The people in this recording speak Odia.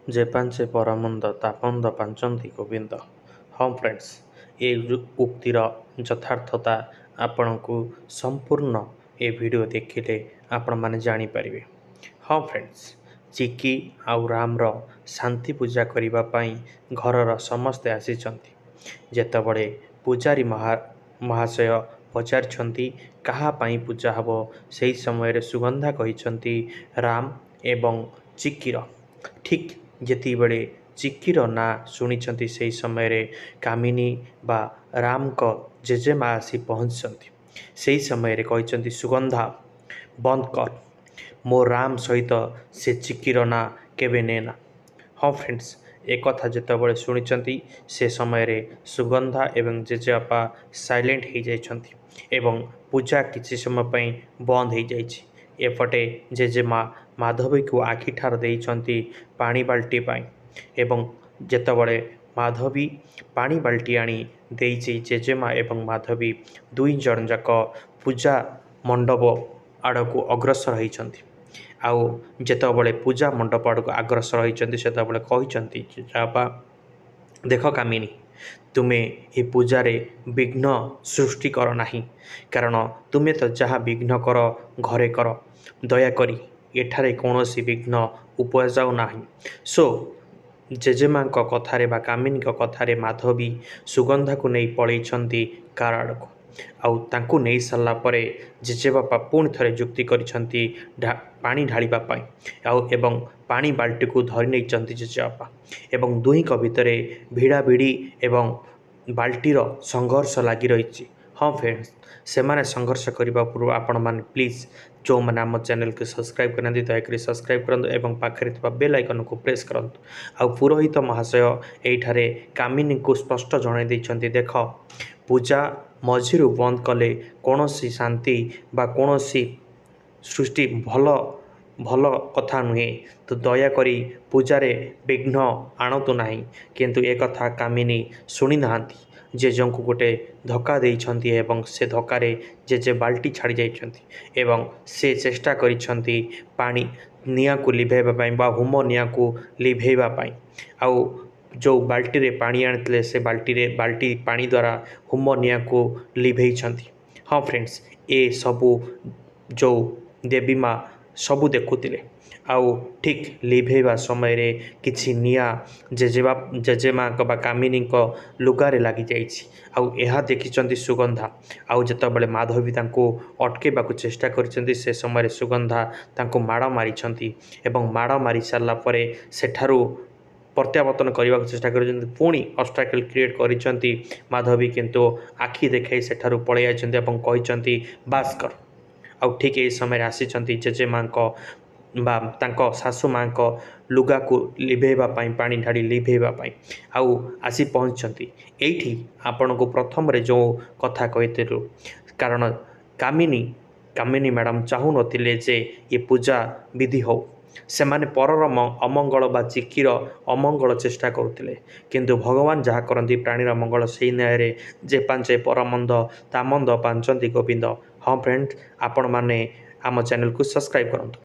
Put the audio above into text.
ଯେ ପାଞ୍ଚେ ପରମନ୍ଦ ତାପନ୍ଦ ପାଞ୍ଚନ୍ତି ଗୋବିନ୍ଦ। ହଁ ଫ୍ରେଣ୍ଡସ୍, ଏ ଉକ୍ତିର ଯଥାର୍ଥତା ଆପଣଙ୍କୁ ସମ୍ପୂର୍ଣ୍ଣ ଏ ଭିଡ଼ିଓ ଦେଖିଲେ ଆପଣମାନେ ଜାଣିପାରିବେ। ହଁ ଫ୍ରେଣ୍ଡସ୍, ଚିକି ଆଉ ରାମର ଶାନ୍ତି ପୂଜା କରିବା ପାଇଁ ଘରର ସମସ୍ତେ ଆସିଛନ୍ତି। ଯେତେବେଳେ ପୂଜାରୀ ମହାଶୟ ପଚାରିଛନ୍ତି କାହା ପାଇଁ ପୂଜା ହେବ, ସେହି ସମୟରେ ସୁଗନ୍ଧା କହିଛନ୍ତି ରାମ ଏବଂ ଚିକିର। ଠିକ୍ ଯେତେବେଳେ ଚିକିର ନାଁ ଶୁଣିଛନ୍ତି ସେହି ସମୟରେ କାମିନୀ ବା ରାମଙ୍କ ଜେଜେମା ଆସି ପହଞ୍ଚିଛନ୍ତି। ସେହି ସମୟରେ କହିଛନ୍ତି ସୁଗନ୍ଧା ବନ୍ଦ କର, ମୋ ରାମ ସହିତ ସେ ଚିକିର ନାଁ କେବେ ନେନା। ହଁ ଫ୍ରେଣ୍ଡସ୍, ଏକଥା ଯେତେବେଳେ ଶୁଣିଛନ୍ତି ସେ ସମୟରେ ସୁଗନ୍ଧା ଏବଂ ଜେଜେବାପା ସାଇଲେଣ୍ଟ ହୋଇଯାଇଛନ୍ତି ଏବଂ ପୂଜା କିଛି ସମୟ ପାଇଁ ବନ୍ଦ ହୋଇଯାଇଛି। ଏପଟେ ଜେଜେମା ମାଧବୀକୁ ଆଖିଠାର ଦେଇଛନ୍ତି ପାଣି ବାଲ୍ଟି ପାଇଁ ଏବଂ ଯେତେବେଳେ ମାଧବୀ ପାଣି ବାଲ୍ଟି ଆଣି ଦେଇଛି ଜେଜେମା ଏବଂ ମାଧବୀ ଦୁଇ ଜଣ ଯାକ ପୂଜା ମଣ୍ଡପ ଆଡ଼କୁ ଅଗ୍ରସର ହୋଇଛନ୍ତି। ଆଉ ଯେତେବେଳେ ପୂଜା ମଣ୍ଡପ ଆଡ଼କୁ ଅଗ୍ରସର ହୋଇଛନ୍ତି ସେତେବେଳେ କହିଛନ୍ତି ଜେଜେବାପା, ଦେଖ କାମିନୀ, ତୁମେ ଏ ପୂଜାରେ ବିଘ୍ନ ସୃଷ୍ଟି କର ନାହିଁ, କାରଣ ତୁମେ ତ ଯାହା ବିଘ୍ନ କର ଘରେ କର। ଦୟାକରି ଏଠାରେ କୌଣସି ବିଘ୍ନ ଉପଯାଉ ନାହିଁ। ସୋ ଜେଜେମାଙ୍କ କଥାରେ ବା କାମିନୀଙ୍କ କଥାରେ ମାଧବୀ ସୁଗନ୍ଧାକୁ ନେଇ ପଳେଇଛନ୍ତି କାର ଆଡ଼କୁ। ଆଉ ତାଙ୍କୁ ନେଇ ସାରିଲା ପରେ ଜେଜେବାପା ପୁଣି ଥରେ ଯୁକ୍ତି କରିଛନ୍ତି ପାଣି ଢାଳିବା ପାଇଁ ଏବଂ ପାଣି ବାଲ୍ଟିକୁ ଧରି ନେଇଛନ୍ତି ଜେଜେବାପା ଏବଂ ଦୁହିଁଙ୍କ ଭିତରେ ଭିଡ଼ାଭିଡ଼ି ଏବଂ ବାଲ୍ଟିର ସଂଘର୍ଷ ଲାଗି ରହିଛି। ହଁ ଫ୍ରେଣ୍ଡସ୍, ସେମାନେ ସଂଘର୍ଷ କରିବା ପୂର୍ବରୁ ଆପଣମାନେ ପ୍ଲିଜ୍ ଯେଉଁମାନେ ଆମ ଚ୍ୟାନେଲକୁ ସବସ୍କ୍ରାଇବ୍ କରିନାହାନ୍ତି ଦୟାକରି ସବସ୍କ୍ରାଇବ୍ କରନ୍ତୁ ଏବଂ ପାଖରେ ଥିବା ବେଲ୍ ଆଇକନ୍କୁ ପ୍ରେସ୍ କରନ୍ତୁ। ଆଉ ପୁରୋହିତ ମହାଶୟ ଏଇଠାରେ କାମିନୀଙ୍କୁ ସ୍ପଷ୍ଟ ଜଣାଇ ଦେଇଛନ୍ତି, ଦେଖ, ପୂଜା ମଝିରୁ ବନ୍ଦ କଲେ କୌଣସି ଶାନ୍ତି ବା କୌଣସି ସୃଷ୍ଟି ଭଲ କଥା ନୁହେଁ, ତ ଦୟାକରି ପୂଜାରେ ବିଘ୍ନ ଆଣନ୍ତୁ ନାହିଁ। କିନ୍ତୁ ଏକଥା କାମିନୀ ଶୁଣି ନାହାନ୍ତି। ଜେଜେଙ୍କୁ ଗୋଟେ ଧକ୍କା ଦେଇଛନ୍ତି ଏବଂ ସେ ଧକ୍କାରେ ଜେଜେ ବାଲ୍ଟି ଛାଡ଼ି ଯାଇଛନ୍ତି ଏବଂ ସେ ଚେଷ୍ଟା କରିଛନ୍ତି ପାଣି ନିଆଁକୁ ଲିଭାଇବା ପାଇଁ ବା ହୋମ ନିଆଁକୁ ଲିଭାଇବା ପାଇଁ। ଆଉ ଯେଉଁ ବାଲ୍ଟିରେ ପାଣି ଆଣିଥିଲେ ସେ ବାଲ୍ଟି ପାଣି ଦ୍ୱାରା ହୋମ ନିଆଁକୁ ଲିଭେଇଛନ୍ତି। ହଁ ଫ୍ରେଣ୍ଡସ୍, ଏ ସବୁ ଯେଉଁ ଦେବୀ ମା ସବୁ ଦେଖୁଥିଲେ ଆଉ ଠିକ୍ ଲିଭେଇବା ସମୟରେ କିଛି ନିଆଁ ଜେଜେମାଙ୍କ ବା କାମିନୀଙ୍କ ଲୁଗାରେ ଲାଗିଯାଇଛି। ଆଉ ଏହା ଦେଖିଛନ୍ତି ସୁଗନ୍ଧା। ଆଉ ଯେତେବେଳେ ମାଧବୀ ତାଙ୍କୁ ଅଟକାଇବାକୁ ଚେଷ୍ଟା କରିଛନ୍ତି ସେ ସମୟରେ ସୁଗନ୍ଧା ତାଙ୍କୁ ମାଡ଼ ମାରିଛନ୍ତି ଏବଂ ମାଡ଼ ମାରି ସାରିଲା ପରେ ସେଠାରୁ ପ୍ରତ୍ୟାବର୍ତ୍ତନ କରିବାକୁ ଚେଷ୍ଟା କରିଛନ୍ତି, ପୁଣି ଅବଷ୍ଟାକଲ୍ କ୍ରିଏଟ୍ କରିଛନ୍ତି ମାଧବୀ, କିନ୍ତୁ ଆଖି ଦେଖାଇ ସେଠାରୁ ପଳାଇ ଯାଇଛନ୍ତି ଏବଂ କହିଛନ୍ତି ବାସ୍ କର। ଆଉ ଠିକ୍ ଏହି ସମୟରେ ଆସିଛନ୍ତି ଜେଜେମାଙ୍କ ବା ତାଙ୍କ ଶାଶୁ ମାଙ୍କ ଲୁଗାକୁ ଲିଭେଇବା ପାଇଁ, ପାଣି ଢାଳି ଲିଭେଇବା ପାଇଁ ଆଉ ଆସି ପହଞ୍ଚିଛନ୍ତି। ଏଇଠି ଆପଣଙ୍କୁ ପ୍ରଥମରେ ଯେଉଁ କଥା କହିଥିଲୁ, କାରଣ କାମିନୀ ମ୍ୟାଡ଼ାମ୍ ଚାହୁଁନଥିଲେ ଯେ ଏ ପୂଜା ବିଧି ହେଉ। ସେମାନେ ପରର ଅମଙ୍ଗଳ ବା ଚିକିର ଅମଙ୍ଗଳ ଚେଷ୍ଟା କରୁଥିଲେ, କିନ୍ତୁ ଭଗବାନ ଯାହା କରନ୍ତି ପ୍ରାଣୀର ମଙ୍ଗଳ ସେହି ନ୍ୟାୟରେ ଯେ ପାଞ୍ଚେ ପରମନ୍ଦ ତାମନ୍ଦ ପାଞ୍ଚନ୍ତି ଗୋବିନ୍ଦ। ହଁ ଫ୍ରେଣ୍ଡ, ଆପଣମାନେ ଆମ ଚ୍ୟାନେଲକୁ ସବସ୍କ୍ରାଇବ୍ କରନ୍ତୁ।